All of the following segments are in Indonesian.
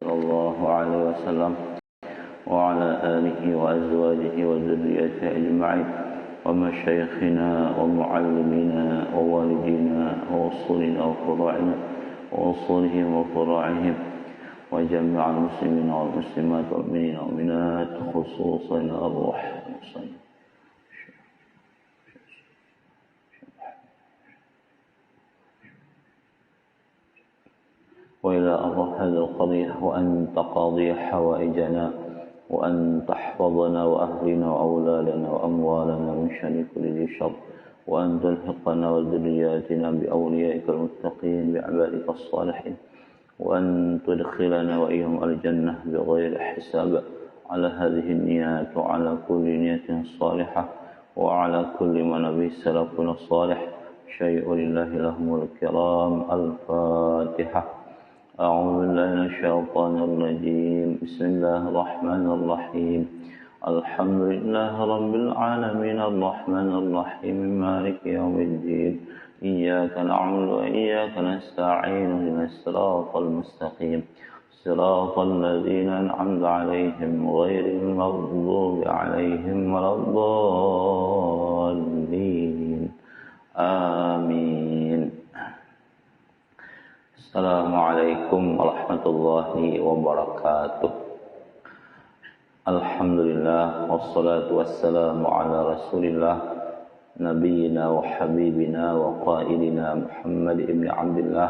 صلى الله عليه وسلم وعلى آله وأزواجه وذريته أجمعين ومشايخنا ومعلمينا ووالدينا وأصولنا وفروعنا وأصولهم وفروعهم وجميع المسلمين والمسلمات والمؤمنين والمؤمنات خصوصا الأرواح المصلين. وإلى أرواح هذه القضية وأن تقاضي حوائجنا وأن تحفظنا وأهلنا وأولادنا وأموالنا من شر كل ذي شر وأن تلحقنا وذرياتنا بأوليائك المتقين بعبادك الصالحين وأن تدخلنا وإياهم الجنة بغير حساب على هذه النيات وعلى كل نية صالحة وعلى كل ما نبي سلفنا الصالح شيء لله لهم الكرام. الفاتحة. أعوذ بالله من الشيطان الرجيم. بسم الله الرحمن الرحيم. الحمد لله رب العالمين الرحمن الرحيم مالك يوم الدين إياك نعبد وإياك نستعين اهدنا الصراط المستقيم صراط الذين أنعمت عليهم غير المغضوب عليهم ولا الضالين آمين. Assalamualaikum warahmatullahi wabarakatuh. Alhamdulillah wassalatu wassalamu ala rasulillah nabiyina wa habibina wa qaidina Muhammad ibn Abdullah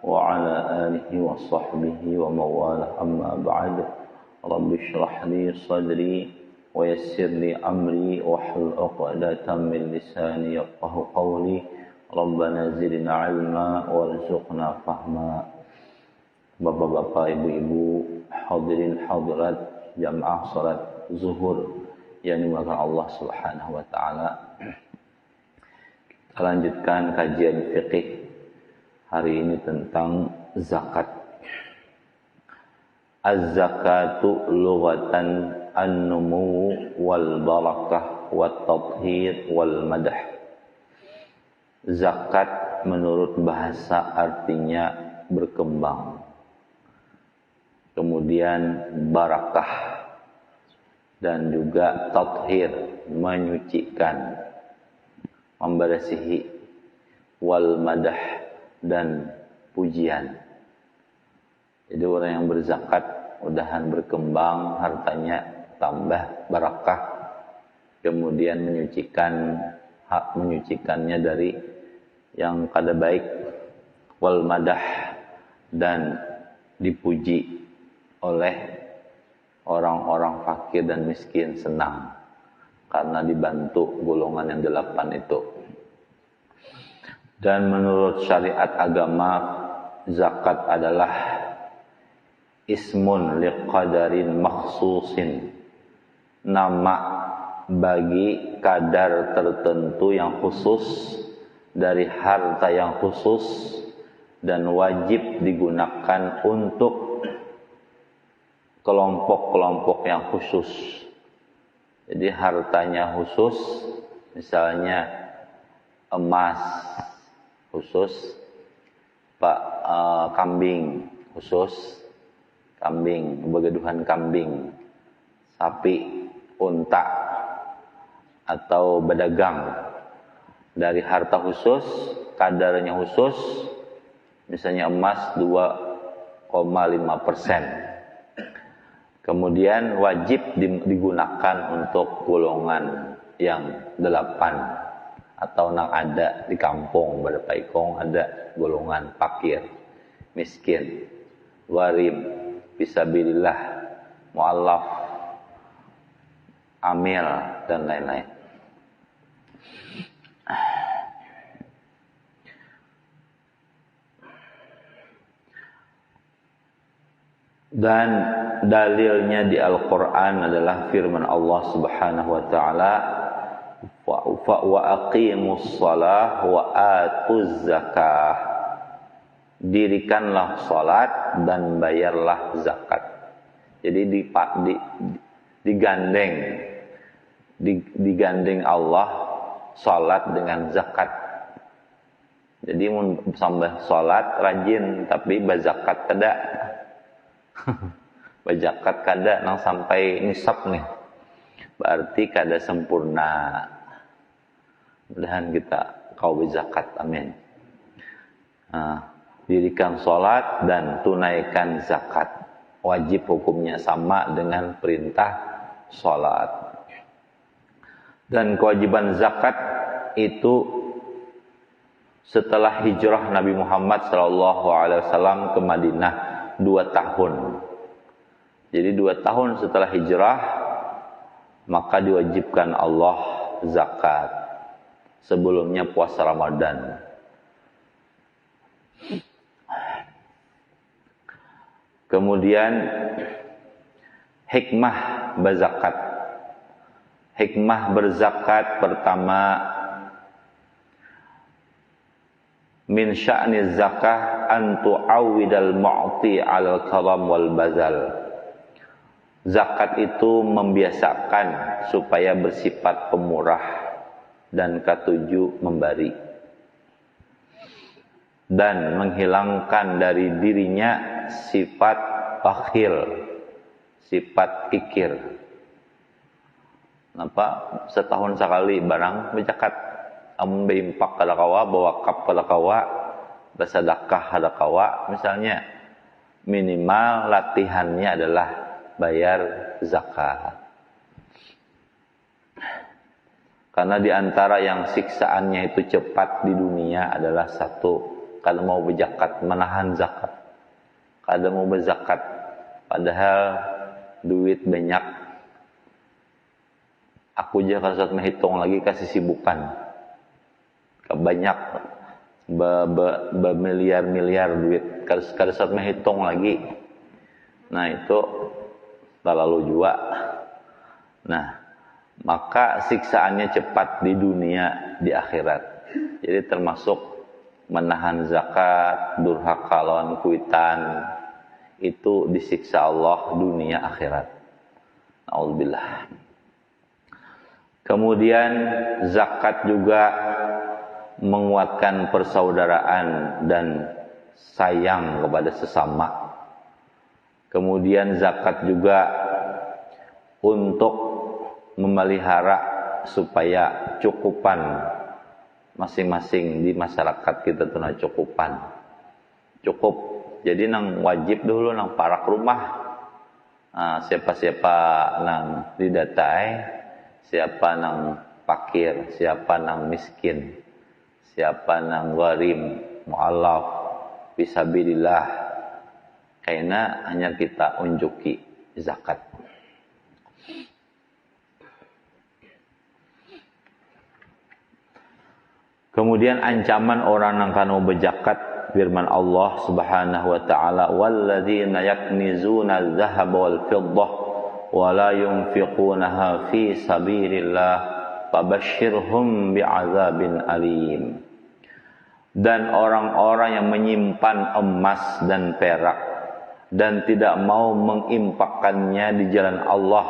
wa ala alihi wa sahbihi wa mawalah amma ba'd. Rabbi shrah li sadri wa yassir li amri wa hlul 'uqdatam min lisani yafqahu qawli. Rabbana zidna ilma warzuqna fahma. Bapak-bapak, ibu-ibu, hadirin hadirat jamaah salat zuhur yang dimuliakan Allah Subhanahu wa taala. Kita lanjutkan kajian fikih hari ini tentang zakat. Az-zakatu lughatan an-numu wal barakah wat tathhir wal madah. Zakat menurut bahasa artinya berkembang. Kemudian barakah dan juga tathhir, menyucikan, membersihi, wal madah dan pujian. Jadi orang yang berzakat mudahan berkembang, hartanya tambah barakah, kemudian menyucikannya dari yang kada baik, wal madah dan dipuji oleh orang-orang fakir dan miskin, senang karena dibantu golongan yang 8 itu. Dan menurut syariat agama, zakat adalah ismun liqadarin makhsusin, nama bagi kadar tertentu yang khusus dari harta yang khusus dan wajib digunakan untuk kelompok-kelompok yang khusus. Jadi hartanya khusus, misalnya emas khusus, kambing khusus, begeduhan kambing, sapi, unta, atau berdagang dari harta khusus, kadarnya khusus, misalnya emas 2,5%. Kemudian wajib digunakan untuk golongan yang 8 atau nang ada di kampung pada paikong ada golongan fakir, miskin, warim, fisabilillah, mu'allaf, amil dan lain-lain. Dan dalilnya di Al-Quran adalah firman Allah Subhanahu wa ta'ala, wa aqimus shalah wa atuz zakah. Dirikanlah salat dan bayarlah zakat. Jadi digandeng Allah salat dengan zakat. Jadi mun sambah salat rajin tapi bazakat tidak. Bezakat kada nang sampai nisab nih. Berarti kada sempurna. Mudahan kita kau berzakat, amin. Dirikan sholat dan tunaikan zakat. Wajib hukumnya sama dengan perintah sholat. Dan kewajiban zakat itu setelah hijrah Nabi Muhammad SAW ke Madinah 2 tahun. Jadi 2 tahun setelah hijrah maka diwajibkan Allah zakat. Sebelumnya puasa Ramadan. Kemudian hikmah berzakat. Hikmah berzakat pertama, min sya'ni zakah an tu'awwidal mu'ti 'alal karam wal bazal. Zakat itu membiasakan supaya bersifat pemurah dan ketujuh memberi, dan menghilangkan dari dirinya sifat bakhil, sifat kikir. Kenapa? Setahun sekali barang berzakat. Amun beimpak kada kawa, bewakaf kada kawa, bersedekah kada kawa, misalnya minimal latihannya adalah bayar zakat. Karena di antara yang siksaannya itu cepat di dunia adalah satu, kada mau berzakat, menahan zakat. Kada mau berzakat padahal duit banyak. Aku aja kalau menghitung lagi kasih sibukan. Banyak bermiliar-miliar duit. Kalau saat menghitung lagi. Nah itu terlalu jua. Nah maka siksaannya cepat di dunia, di akhirat. Jadi termasuk menahan zakat, durhaka lawan kuitan, itu disiksa Allah dunia akhirat. Na'udzubillah. Kemudian zakat juga menguatkan persaudaraan dan sayang kepada sesama. Kemudian zakat juga untuk memelihara supaya cukupan masing-masing di masyarakat kita tuna cukupan. Cukup. Jadi nang wajib dulu nang parak rumah. Siapa-siapa nang didatai, siapa nang fakir, siapa nang miskin, siapa nang gharim, mu'allaf, fisabilillah. Karena hanya kita unjuki zakat. Kemudian ancaman orang yang kanu berzakat, firman Allah Subhanahu wa taala, walladzina yaknizuna adh-dhahaba wal fiddah wa la yunfiqunaha fi sabilillah fabashshirhum bi'adzabin alim. Dan orang-orang yang menyimpan emas dan perak dan tidak mau menginfakkannya di jalan Allah,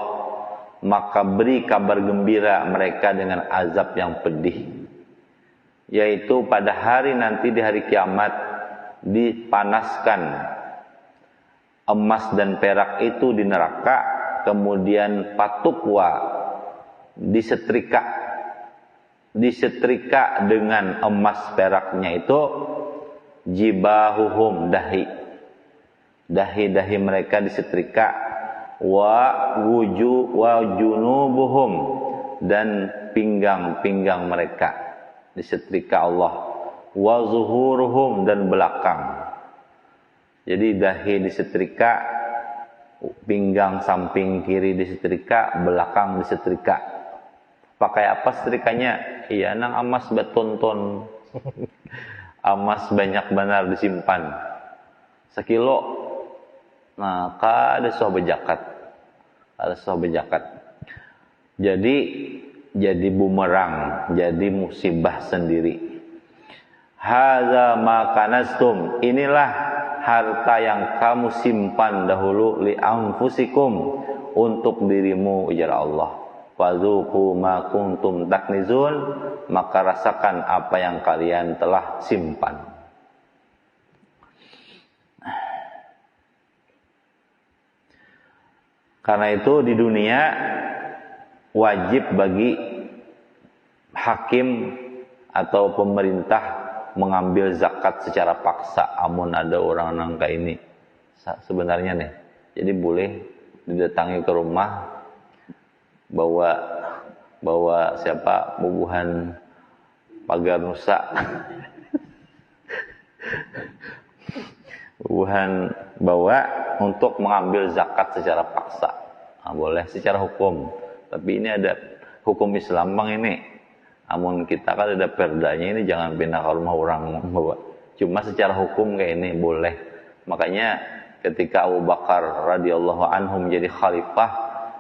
maka beri kabar gembira mereka dengan azab yang pedih. Yaitu pada hari nanti di hari kiamat dipanaskan emas dan perak itu di neraka, kemudian patukwa disetrika dengan emas peraknya itu jibahuhum, dahi mereka disetrika, wa junubuhum, dan pinggang mereka disetrika Allah, wa zuhuruhum, dan belakang. Jadi dahi disetrika, pinggang samping kiri disetrika, belakang disetrika. Pakai apa setrikanya? Iya, nang emas betonton. Emas banyak benar disimpan. Sekilo. Nah, kada soh berzakat. Jadi bumerang, jadi musibah sendiri. Hadza ma kanastum, inilah harta yang kamu simpan dahulu li anfusikum, untuk dirimu, ujar Allah. Fadzuqu ma kuntum taknizun, maka rasakan apa yang kalian telah simpan. Karena itu di dunia wajib bagi hakim atau pemerintah mengambil zakat secara paksa. Amun ada orang nangka ini sebenarnya nih. Jadi boleh didatangi ke rumah, bawa siapa bubuhan pagar nusa. Bubuhan bawa untuk mengambil zakat secara paksa. Nah, boleh secara hukum. Tapi ini ada hukum Islam bang ini. Namun kita kan ada perdanya, ini jangan pindah ke rumah orang bawa. Cuma secara hukum kayak ini boleh. Makanya ketika Abu Bakar radhiyallahu anhu menjadi khalifah,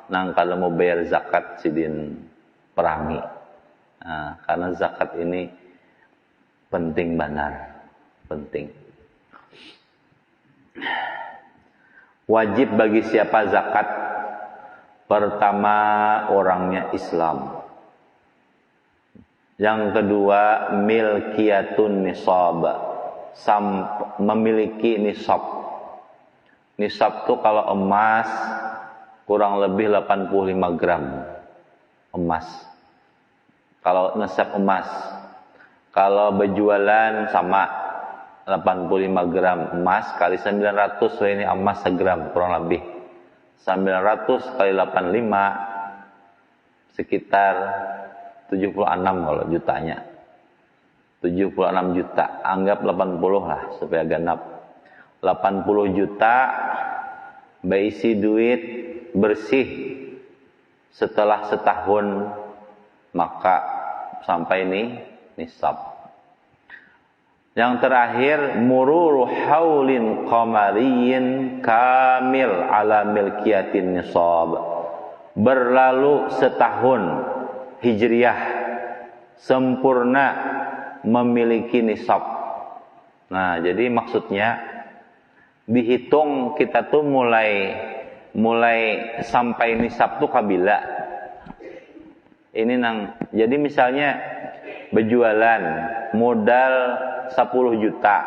nang kalau mau bayar zakat sidin perangi. Nah, karena zakat ini penting benar, penting. Wajib bagi siapa zakat? Pertama, orangnya Islam. Yang kedua, milkiyatun nisab, memiliki nisab. Nisab itu kalau emas kurang lebih 85 gram emas. Kalau nisab emas. Kalau berjualan sama 85 gram emas kali 900, so ini emas segram kurang lebih. 900 kali 85 sekitar 76 kalau jutanya. 76 juta, anggap 80 lah supaya genap. 80 juta berisi duit bersih setelah setahun, maka sampai ini nisab. Yang terakhir, mururu haulin qamariyin kamil ala milkiyatin nisab. Berlalu setahun hijriah sempurna memiliki nisab. Nah, jadi maksudnya dihitung kita tuh mulai sampai nisab tuh kabila. Ini jadi misalnya berjualan modal 10 juta,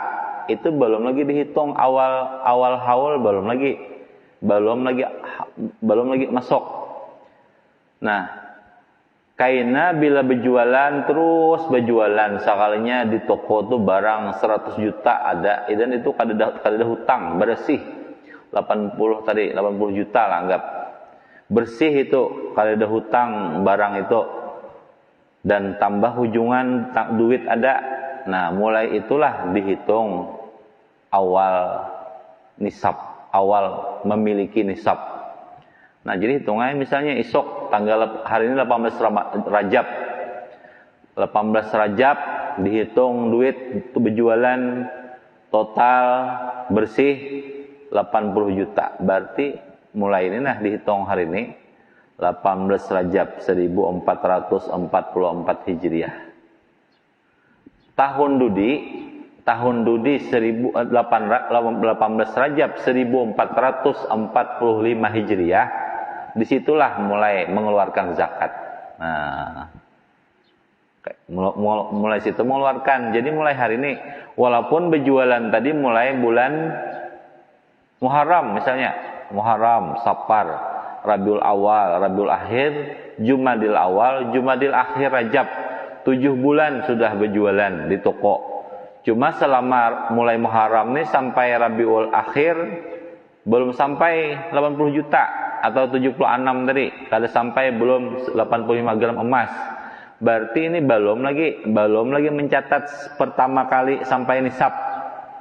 itu belum lagi dihitung awal haul, belum lagi masuk. Nah, kaina bila berjualan terus berjualan, sekalinya di toko tuh barang 100 juta ada, dan itu kada hutang bersih. 80 juta lah anggap. Bersih itu kada hutang barang itu, dan tambah hujungan duit ada. Nah, mulai itulah dihitung awal nisab, awal memiliki nisab. Nah, jadi hitungannya misalnya esok hari ini 18 Rajab. 18 Rajab dihitung duit berjualan total bersih 80 juta. Berarti mulai ini nah dihitung hari ini 18 Rajab 1444 Hijriah. Tahun Dudi 18 Rajab 1445 Hijriah, disitulah mulai mengeluarkan zakat. Nah, mulai situ mengeluarkan. Jadi mulai hari ini, walaupun berjualan tadi mulai bulan Muharram misalnya, Muharram, Safar, Rabiul Awal, Rabiul Akhir, Jumadil Awal, Jumadil Akhir, Rajab. 7 bulan sudah berjualan di toko. Cuma selama mulai Muharram nih sampai Rabiul Akhir belum sampai 80 juta atau 76 tadi. Kada sampai belum 85 gram emas. Berarti ini belum lagi mencatat pertama kali sampai nisab.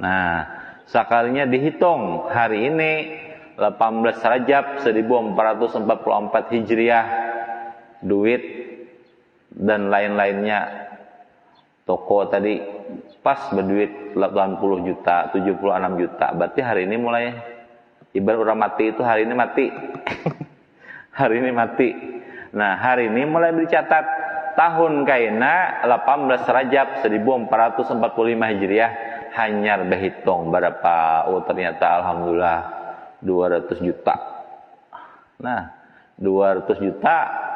Nah, sekalinya dihitung hari ini 18 Rajab 1444 Hijriah, duit dan lain-lainnya toko tadi pas berduit 80 juta, 76 juta. Berarti hari ini mulai ibarat orang mati itu hari ini mati. Hari ini mati. Nah, hari ini mulai dicatat tahun kaina 18 Rajab 1445 Hijriah, hanyar berhitung berapa. Oh, ternyata alhamdulillah 200 juta. Nah, 200 juta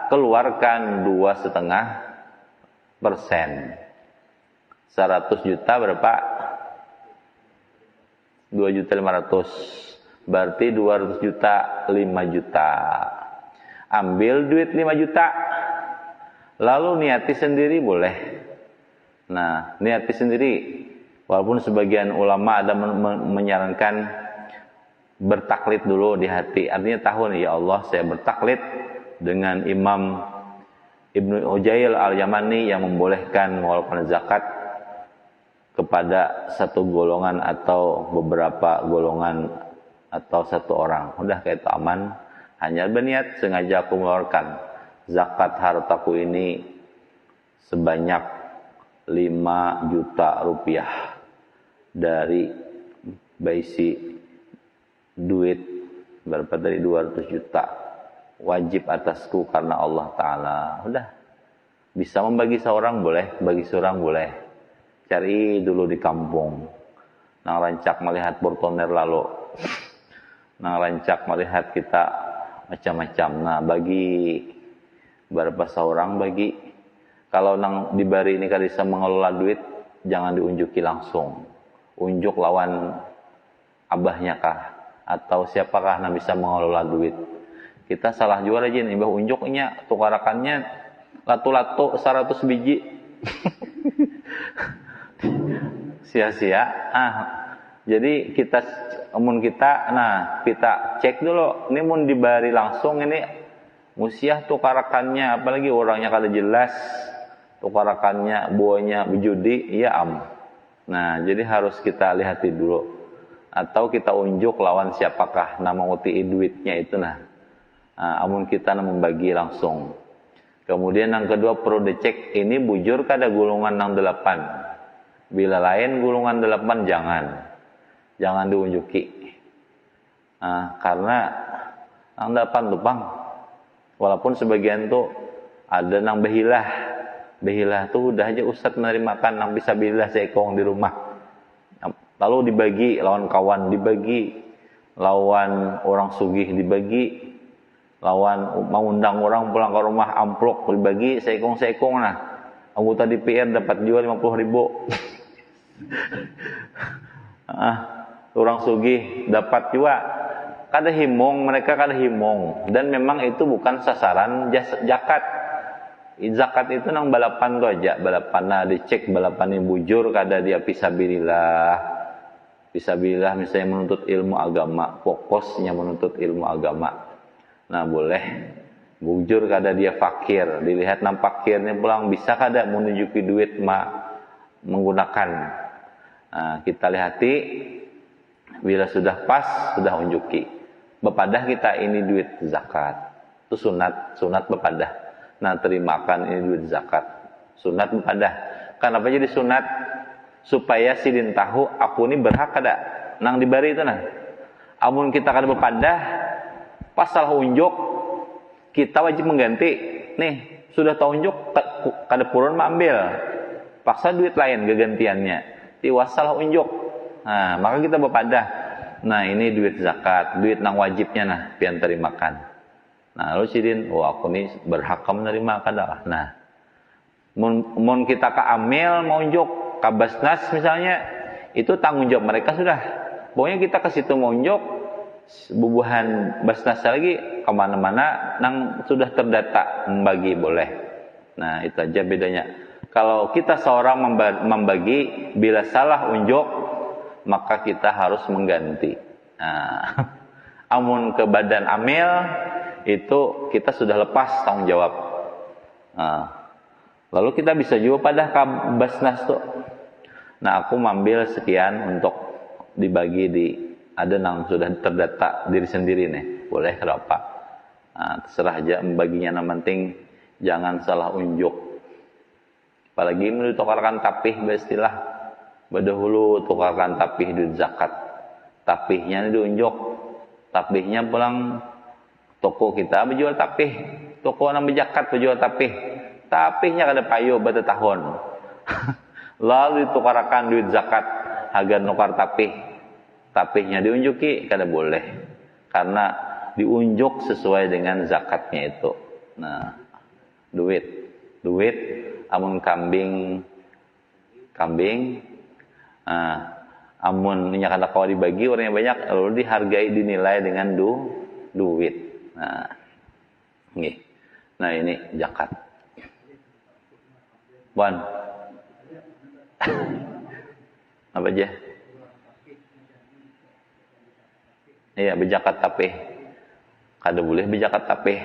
keluarkan 2,5%. 100 juta berapa? 2.500.000. berarti 200 juta 5 juta. Ambil duit 5 juta, lalu niati sendiri boleh. Nah, niati sendiri, walaupun sebagian ulama ada menyarankan bertaklid dulu di hati. Artinya tahu nih, ya Allah, saya bertaklid dengan Imam Ibnu Ujail al-Yamani yang membolehkan mengeluarkan zakat kepada satu golongan atau beberapa golongan atau satu orang. Udah kayak itu aman. Hanya berniat sengaja aku mengeluarkan zakat hartaku ini sebanyak 5 juta rupiah dari baisi duit berapa dari 200 juta wajib atasku karena Allah Ta'ala. Udah, bisa membagi seorang boleh, bagi seorang boleh. Cari dulu di kampung, nang rancak melihat portoner lalu, nang rancak melihat kita macam-macam. Nah, bagi berapa seorang bagi. Kalau nang dibari ini kan bisa mengelola duit, jangan diunjuki langsung. Unjuk lawan abahnya kah atau siapakah yang bisa mengelola duit. Kita salah juga aja nih, bah unjuknya tukarakannya latu-latu 100 biji. Sia-sia. Jadi kita kita cek dulu, ini mau dibari langsung ini musiah tukarakannya, apalagi orangnya kada jelas, tukarakannya buahnya berjudi, ya Nah, jadi harus kita lihati dulu. Atau kita unjuk lawan siapakah nama uti duitnya itu amun kita membagi langsung. Kemudian yang kedua perlu dicek ini bujur kada gulungan 68. Bila lain gulungan 8 jangan diunjuki. Karena nang 8 tuh bang, walaupun sebagian tuh ada nang behilah tuh udah aja Ustadz menerimakan nang bisa bilah seekong di rumah, lalu dibagi lawan kawan, dibagi lawan orang sugih, dibagi lawan mau undang orang pulang ke rumah, amplok dibagi seekong anggota DPR dapat juga 50.000. Orang sugih dapat juga. Mereka kada himong, dan memang itu bukan sasaran zakat. Zakat itu nang balapan tuh aja, balapan dicek balapan yang bujur kada dia fisabilillah misalnya menuntut ilmu agama, fokusnya menuntut ilmu agama. Nah, boleh bujur kada dia fakir, dilihat nang fakirnya pulang bisa kada menunjuki duit menggunakan. Nah, kita lihati bila sudah pas sudah unjuki. Bepadah kita ini duit zakat. Itu sunat bepadah. Nah, terimakan ini duit zakat. Sunat bepadah. Kenapa jadi sunat? Supaya sidin tahu aku ini berhak kada nang dibari itu Amun kita kada bepadah, pas salah unjuk, kita wajib mengganti. Nih, sudah tahu unjuk kada purun ambil. Paksa duit lain kegantiannya. Tiwas salah unjuk. Nah, maka kita bepadah. Nah, ini duit zakat, duit nang wajibnya pian terimakan. Nah, lalu sidin, aku nih berhak menerima kada. Nah, mun kita keamil mau unjuk kabasnas misalnya, itu tanggung jawab mereka sudah. Pokoknya kita ke situ mau unjuk, bubuhan basnas lagi kemana-mana nang sudah terdata membagi boleh. Nah, itu aja bedanya. Kalau kita seorang membagi, bila salah unjuk, maka kita harus mengganti. Nah, amun ke badan amil itu kita sudah lepas tanggung jawab. Nah, lalu kita bisa juga pada kabasnas tuh. Nah, aku mengambil sekian untuk dibagi ada yang sudah terdata diri sendiri nih, boleh kenapa? Nah, terserah aja membaginya, yang penting jangan salah unjuk. Apalagi menitukarkan tapih beristilah. Berdahulu tukarkan tapih duit zakat. Tapihnya diunjuk. Tapihnya pulang toko kita berjual tapih. Toko nang berzakat berjual tapih. Tapihnya kada payu bata tahun. Lalu ditukarkan duit zakat agar nukar tapih. Tapihnya diunjuki kada boleh. Karena diunjuk sesuai dengan zakatnya itu. Nah, duit amun kambing Amun nya kada kawa dibagi orangnya banyak lalu dihargai dinilai dengan duit. Nah, nggih. Nah, ini zakat. Wan. Apa aja? Iya, berzakat tapih. Kada boleh berzakat tapih.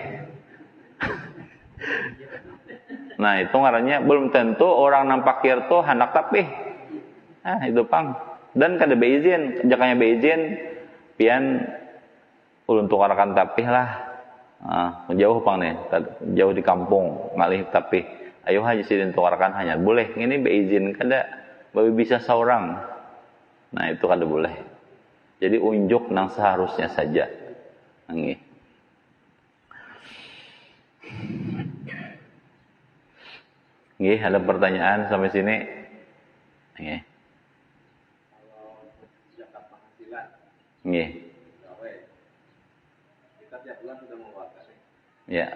Nah, itu ngarannya belum tentu orang nampakir tuh hendak tapih. Nah, itu pang. Dan kada beizin, jakanya beizin pian ulun tukarakan tapih lah. Jauh pang nih, jauh di kampung, ngalih tapih. Ayo haji sidin tukarakan hanya boleh. Ini beizin kada, baru bisa seorang. Nah, itu kada boleh. Jadi unjuk nang seharusnya saja. Nggih. Nggih, ada pertanyaan sampai sini? Nggih. Zakat penghasilan. Nggih. Kita tiap bulan sudah mengeluarkan. Ya.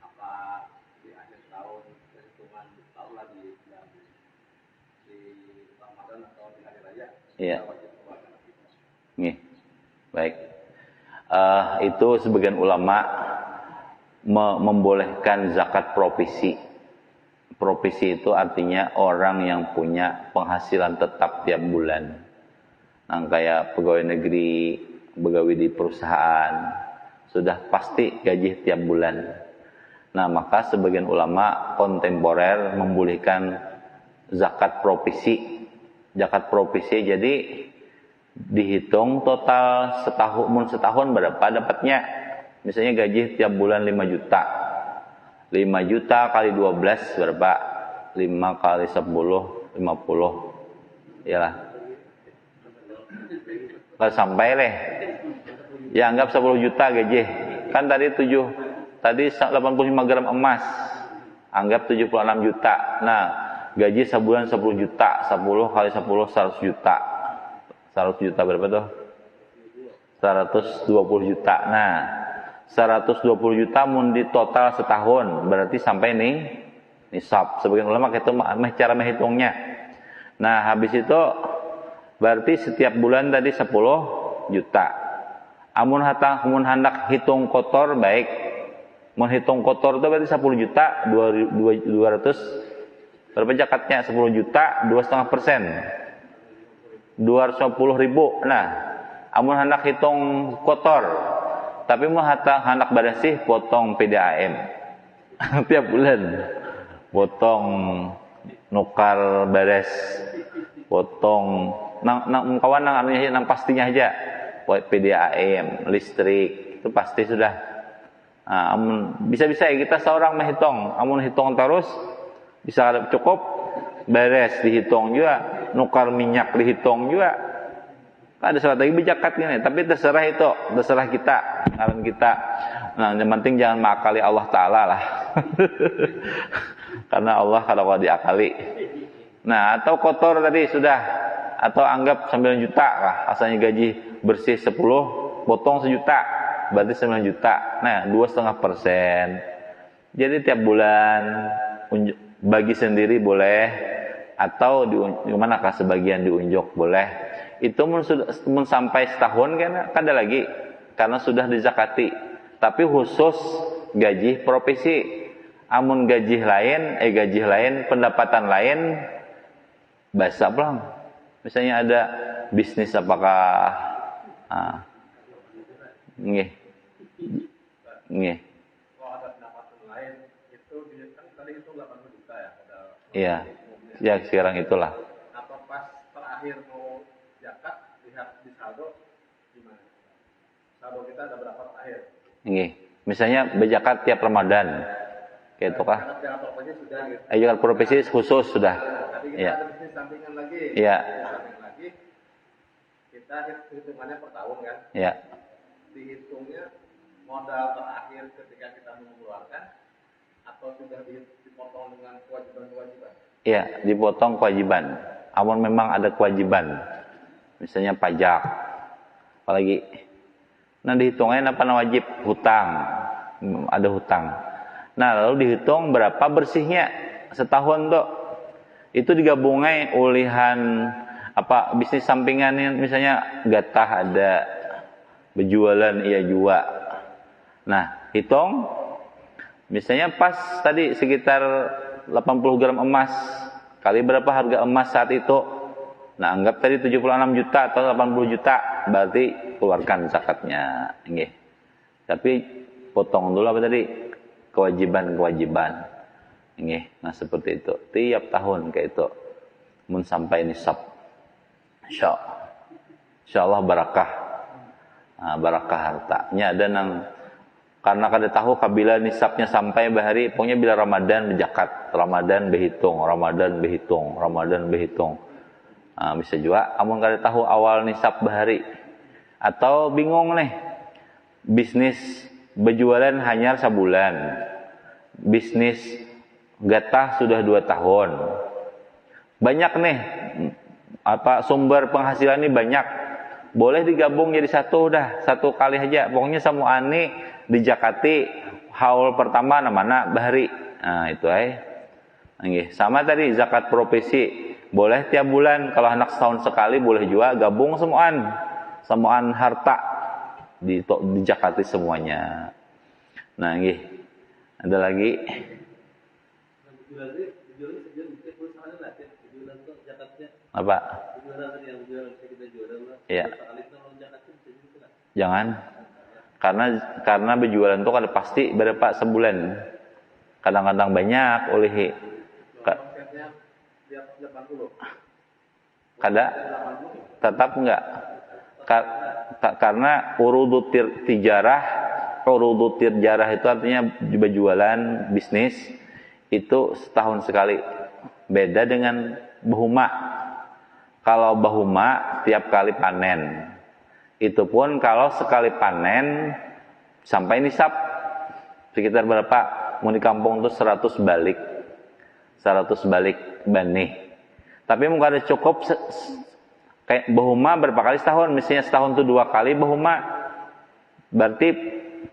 Apa di akhir tahun perhitungan tahun lagi di Ramadan atau di hari raya? Iya. Wajib mengeluarkan. Nggih. Baik. Itu sebagian ulama membolehkan zakat provisi. Provisi itu artinya orang yang punya penghasilan tetap tiap bulan. Nah, kayak pegawai negeri, pegawai di perusahaan, sudah pasti gaji tiap bulan. Nah, maka sebagian ulama kontemporer membolehkan zakat provisi. Zakat provisi jadi dihitung total setahun berapa dapatnya. Misalnya gaji tiap bulan 5 juta. 5 juta kali 12 berapa? 5 kali 10, 50. Iyalah. Kalau sampai leh. Ya anggap 10 juta gaji. Kan tadi 85 gram emas. Anggap 76 juta. Nah, gaji sebulan 10 juta. 10 kali 10, 100 juta. 100 juta berapa tuh? 120 juta. Nah, 120 juta mun di total setahun berarti sampai nih nisab. Sebagian ulama itu cara menghitungnya. Nah, habis itu berarti setiap bulan tadi 10 juta. Amun hendak hitung kotor baik. Mun hitung kotor itu berarti 10 juta 200 berapa zakatnya? 10 juta 2,5%. 250.000. Nah, amun hendak hitung kotor tapi mau hendak bersih potong PDAM tiap bulan, potong nukar beres, potong kawan nang pastinya aja, PDAM, listrik itu pasti sudah. Nah, bisa-bisa ya kita seorang menghitung, amun hitung terus bisa cukup beres dihitung juga, nukar minyak dihitung juga. Ada surat lagi berzakat gini, tapi terserah kita, ngaran kita. Nah, yang penting jangan mengakali Allah Ta'ala lah. Karena Allah kalau diakali. Nah, atau kotor tadi sudah, atau anggap 9 juta lah, asalnya gaji bersih 10, potong 1 juta, berarti 9 juta. Nah, 2,5%. Jadi tiap bulan bagi sendiri boleh, atau dimanakah sebagian diunjuk boleh. Itu mun sampai setahun kan ada lagi karena sudah dizakati. Tapi khusus gaji provisi. Amun gaji lain, pendapatan lain basa pelang. Misalnya ada bisnis apakah nggih. Kalau ada pendapatan lain itu kan tadi itu 80 juta ya. Iya. Ya sekarang itulah. Atau pas terakhir mau zakat lihat di saldo gimana? Saldo kita ada berapa terakhir? Nggih. Misalnya berzakat tiap Ramadan. Kayak itu kah? Zakat provisi sudah gitu. Zakat provisi khusus sudah. Tapi kita ada bisnis sampingan lagi. Iya. Sampingan lagi. Kita hitungannya per tahun kan? Iya. Dihitungnya modal terakhir ketika kita mengeluarkan atau sudah dipotong dengan kewajiban-kewajiban? Iya, dipotong kewajiban. Amun memang ada kewajiban. Misalnya pajak. Apalagi nah dihitungnya apa wajib hutang. Ada hutang. Nah, lalu dihitung berapa bersihnya setahun tuh. Itu digabungnya ulihan apa bisnis sampingannya, misalnya gatah ada, berjualan iya jua. Nah, hitung misalnya pas tadi sekitar 80 gram emas kali berapa harga emas saat itu. Nah, anggap tadi 76 juta atau 80 juta, berarti keluarkan zakatnya. Nggih. Tapi potong dulu apa tadi? Kewajiban-kewajiban. Nggih. Nah, seperti itu. Tiap tahun kayak itu. Mun sampai nisab. Insyaallah barakah. Nah, barakah hartanya dan karena kada tahu kabila nisabnya sampai bahari, pokoknya bila Ramadan berzakat, Ramadan berhitung, Ramadan berhitung. Nah, bisa juga amun kada tahu awal nisab bahari atau bingung nih bisnis berjualan hanya sebulan, bisnis gatah sudah 2 tahun, banyak nih apa sumber penghasilan ini banyak, boleh digabung jadi satu kali aja, pokoknya semua ani dijakati haul pertama mana bahari. Nah, itu nggih. Sama tadi zakat profesi, boleh tiap bulan, kalau anak setahun sekali boleh juga gabung semuaan harta dijakati semuanya. Nah, nggih. Ada lagi? Apa? Iya. Jangan. Karena berjualan itu kan pasti berapa sebulan. Kadang-kadang banyak oleh kada tetap enggak. Karena urudut tijarah itu artinya berjualan bisnis itu setahun sekali. Beda dengan bahuma. Kalau bahuma tiap kali panen. Itu pun kalau sekali panen sampai nisab sekitar berapa? Mau di kampung tuh 100 balik banih. Tapi mungkin ada cukup kayak bahuma berapa kali setahun, misalnya setahun tuh 2 kali bahuma, berarti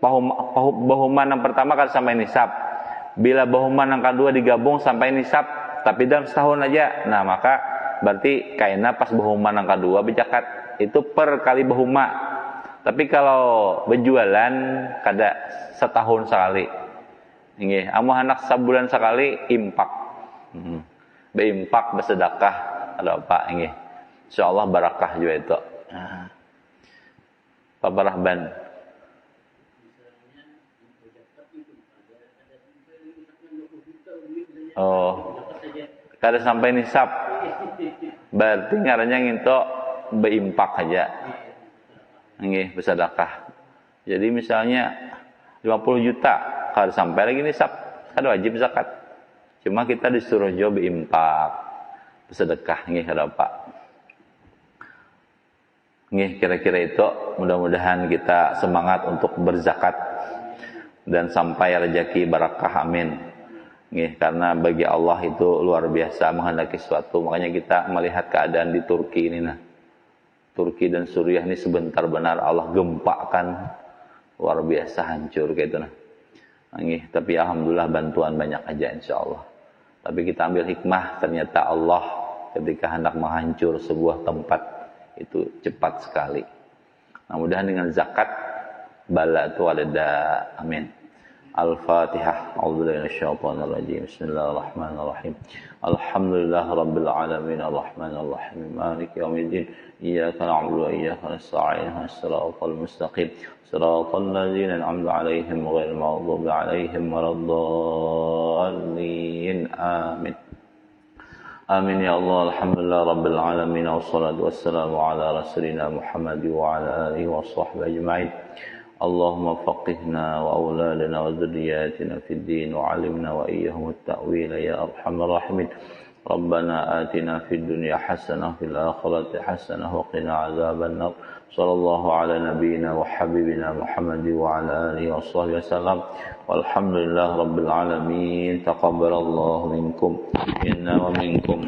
bahuma yang pertama kan sampai nisab. Bila bahuma yang kedua digabung sampai nisab, tapi dalam setahun aja, nah maka berarti kayaknya pas bahuma yang kedua berzakat itu per kali bahuma. Tapi kalau berjualan kada setahun sekali. Nggih, amun anak sebulan sekali impak. Beimpak bersedekah ada apa nggih. Insyaallah barakah juga itu. Pak Rahban. Oh. Kada sampai nisab. Berarti ngarannya nginto beimpak aja. Nggih, bersedekah. Jadi misalnya 50 juta, kada sampai lagi nisab, kada wajib zakat. Cuma kita disuruh jo beimpak, bersedekah nggih kada apa. Nggih, kira-kira itu mudah-mudahan kita semangat untuk berzakat dan sampai rezeki barakah, amin. Nggih, karena bagi Allah itu luar biasa menghendaki sesuatu. Makanya kita melihat keadaan di Turki ini nah. Turki dan Suriah ini sebentar benar Allah gempakan, luar biasa hancur kayak itu nah. Nggih, tapi alhamdulillah bantuan banyak aja insyaallah. Tapi kita ambil hikmah, ternyata Allah ketika hendak menghancur sebuah tempat itu cepat sekali. Nah, mudah dengan zakat bala itu ada, amin. Al-Fatihah. A'udzubillahi minasyaitonir rajim. Bismillahirrahmanirrahim. Alhamdulillahirabbil alamin arrahmanir rahim maliki yaumiddin. Iyyaka na'budu wa iyyaka nasta'in. Shiratal mustaqim. Shiratal ladzina an'amta 'alaihim ghairil maghdubi 'alaihim waladdallin. Amin. Amin ya Allah. Alhamdulillah rabbil alamin wassalatu wassalamu ala rasulina Muhammad wa ala alihi washabbihi ajma'in. اللهم فقهنا وأولادنا وذرياتنا في الدين وعلمنا وإياهم التأويل يا أرحم الراحمين. ربنا آتنا في الدنيا حسنة وفي الآخرة حسنة وقنا عذاب النار. صلى الله على نبينا وحبيبنا محمد وعلى آله وصحبه وسلم والحمد لله رب العالمين. تقبل الله منكم منا ومنكم.